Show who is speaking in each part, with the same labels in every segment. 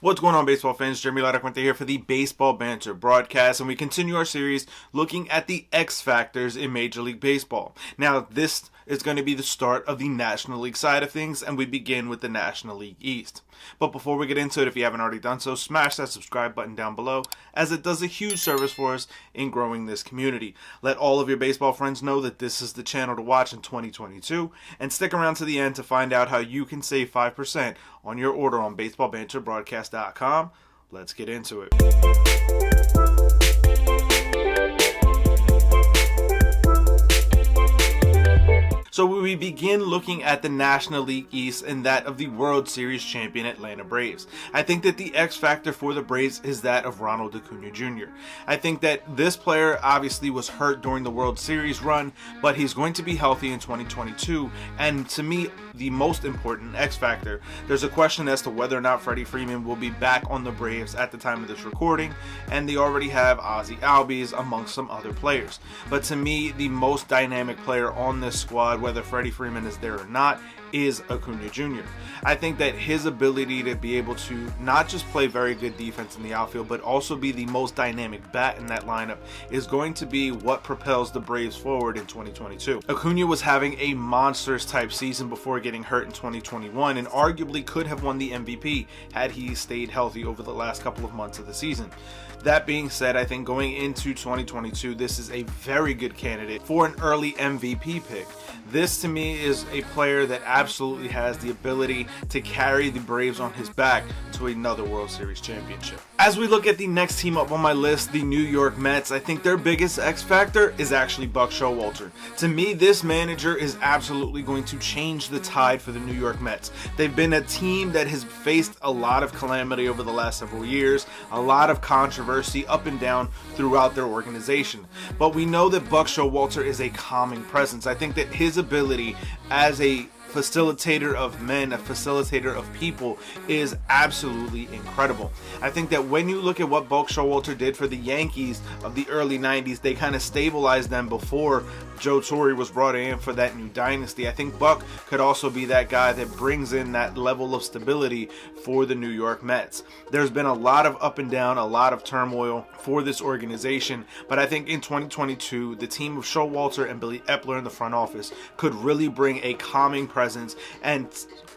Speaker 1: What's going on, baseball fans? Jeremy Laracuente here for the Baseball Banter Broadcast, and we continue our series looking at the X factors in Major League Baseball. Now, this is going to be the start of the National League side of things, and we begin with the National League East. But before we get into it, if you haven't already done so, smash that subscribe button down below, as it does a huge service for us in growing this community. Let all of your baseball friends know that this is the channel to watch in 2022, and stick around to the end to find out how you can save 5% on your order on baseballbanterbroadcast.com. Let's get into it. So we begin looking at the National League East and that of the World Series champion Atlanta Braves. I think that the X factor for the Braves is that of Ronald Acuna Jr. I think that this player obviously was hurt during the World Series run, but he's going to be healthy in 2022. And to me, the most important X factor, there's a question as to whether or not Freddie Freeman will be back on the Braves at the time of this recording, and they already have Ozzie Albies amongst some other players. But to me, the most dynamic player on this squad, whether Freddie Freeman is there or not, is Acuna Jr. I think that his ability to be able to not just play very good defense in the outfield, but also be the most dynamic bat in that lineup is going to be what propels the Braves forward in 2022. Acuna was having a monstrous type season before getting hurt in 2021 and arguably could have won the MVP had he stayed healthy over the last couple of months of the season. That being said, I think going into 2022, this is a very good candidate for an early MVP pick. This to me is a player that absolutely has the ability to carry the Braves on his back to another World Series championship. As we look at the next team up on my list, the New York Mets, I think their biggest X factor is actually Buck Showalter. To me, this manager is absolutely going to change the tide for the New York Mets. They've been a team that has faced a lot of calamity over the last several years, a lot of controversy up and down throughout their organization. But we know that Buck Showalter is a calming presence. I think that his ability as a facilitator of men, a facilitator of people, is absolutely incredible. I think that when you look at what Buck Showalter did for the Yankees of the early 90s, they kind of stabilized them before Joe Torre was brought in for that new dynasty. I think Buck could also be that guy that brings in that level of stability for the New York Mets. There's been a lot of up and down, a lot of turmoil for this organization, but I think in 2022, the team of Showalter and Billy Epler in the front office could really bring a calming presence and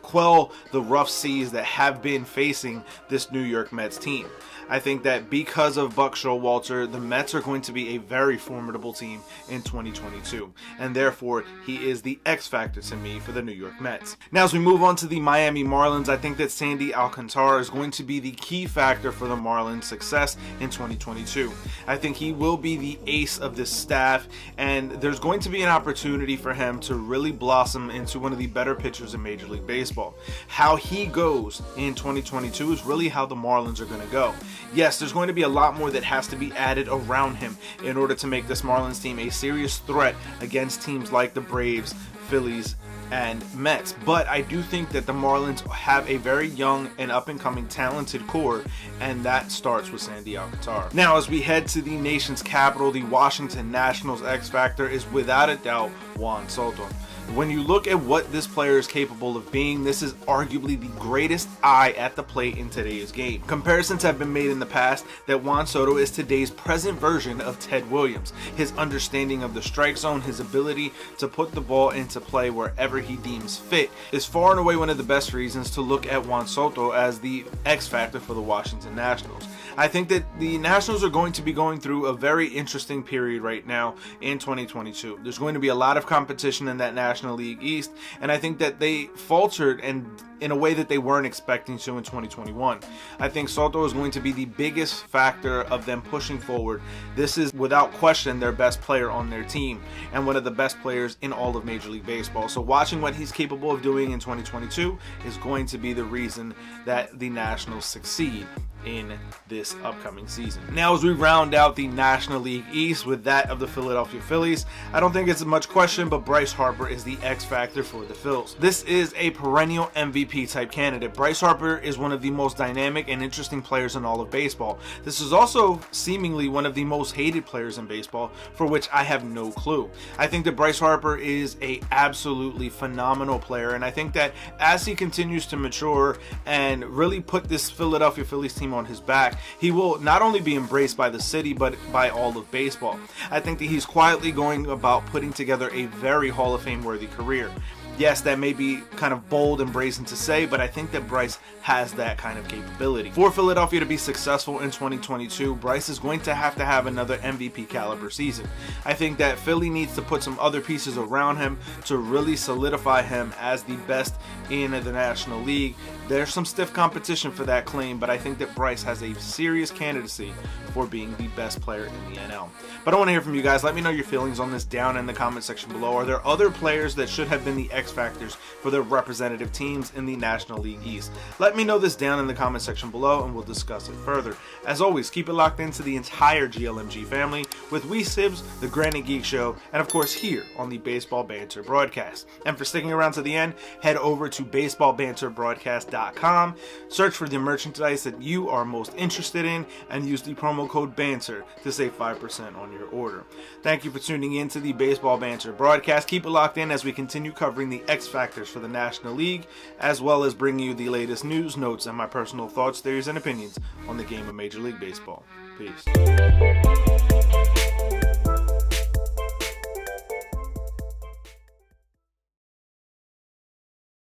Speaker 1: quell the rough seas that have been facing this New York Mets team. I think that because of Buck Showalter, the Mets are going to be a very formidable team in 2022, and therefore he is the X factor to me for the New York Mets. Now, as we move on to the Miami Marlins, I think that Sandy Alcantara is going to be the key factor for the Marlins' success in 2022. I think he will be the ace of this staff, and there's going to be an opportunity for him to really blossom into one of the better pitchers in Major League Baseball. How he goes in 2022 is really how the Marlins are going to go. Yes, there's going to be a lot more that has to be added around him in order to make this Marlins team a serious threat against teams like the Braves, Phillies, and Mets. But I do think that the Marlins have a very young and up-and-coming talented core, and that starts with Sandy Alcantara. Now, as we head to the nation's capital, the Washington Nationals X factor is without a doubt Juan Soto. When you look at what this player is capable of being, this is arguably the greatest eye at the plate in today's game. Comparisons have been made in the past that Juan Soto is today's present version of Ted Williams. His understanding of the strike zone, his ability to put the ball into play wherever he deems fit, is far and away one of the best reasons to look at Juan Soto as the X factor for the Washington Nationals. I think that the Nationals are going to be going through a very interesting period right now in 2022. There's going to be a lot of competition in that National League East, and I think that they faltered and in a way that they weren't expecting to in 2021. I think Soto is going to be the biggest factor of them pushing forward. This is without question their best player on their team and one of the best players in all of Major League Baseball. So watching what he's capable of doing in 2022 is going to be the reason that the Nationals succeed in this upcoming season. Now, as we round out the National League East with that of the Philadelphia Phillies, I don't think it's much question, but Bryce Harper is the X factor for the Phils. This is a perennial MVP type candidate. Bryce Harper is one of the most dynamic and interesting players in all of baseball. This is also seemingly one of the most hated players in baseball, for which I have no clue. I think that Bryce Harper is a absolutely phenomenal player, and I think that as he continues to mature and really put this Philadelphia Phillies team on his back, he will not only be embraced by the city, but by all of baseball. I think that he's quietly going about putting together a very Hall of Fame worthy career. Yes, that may be kind of bold and brazen to say, but I think that Bryce has that kind of capability. For Philadelphia to be successful in 2022, Bryce is going to have another MVP caliber season. I think that Philly needs to put some other pieces around him to really solidify him as the best in the National League. There's some stiff competition for that claim, but I think that Bryce has a serious candidacy for being the best player in the NL. But I want to hear from you guys. Let me know your feelings on this down in the comment section below. Are there other players that should have been the X factors for their representative teams in the National League East? Let me know this down in the comment section below and we'll discuss it further. As always, keep it locked into the entire GLMG family with We Sibs, the Granite Geek Show, and of course here on the Baseball Banter Broadcast. And for sticking around to the end, head over to baseballbanterbroadcast.com, search for the merchandise that you are most interested in, and use the promo code BANTER to save 5% on your order. Thank you for tuning in to the Baseball Banter Broadcast. Keep it locked in as we continue covering the X factors for the National League, as well as bringing you the latest news, notes, and my personal thoughts, theories, and opinions on the game of Major League Baseball. Peace.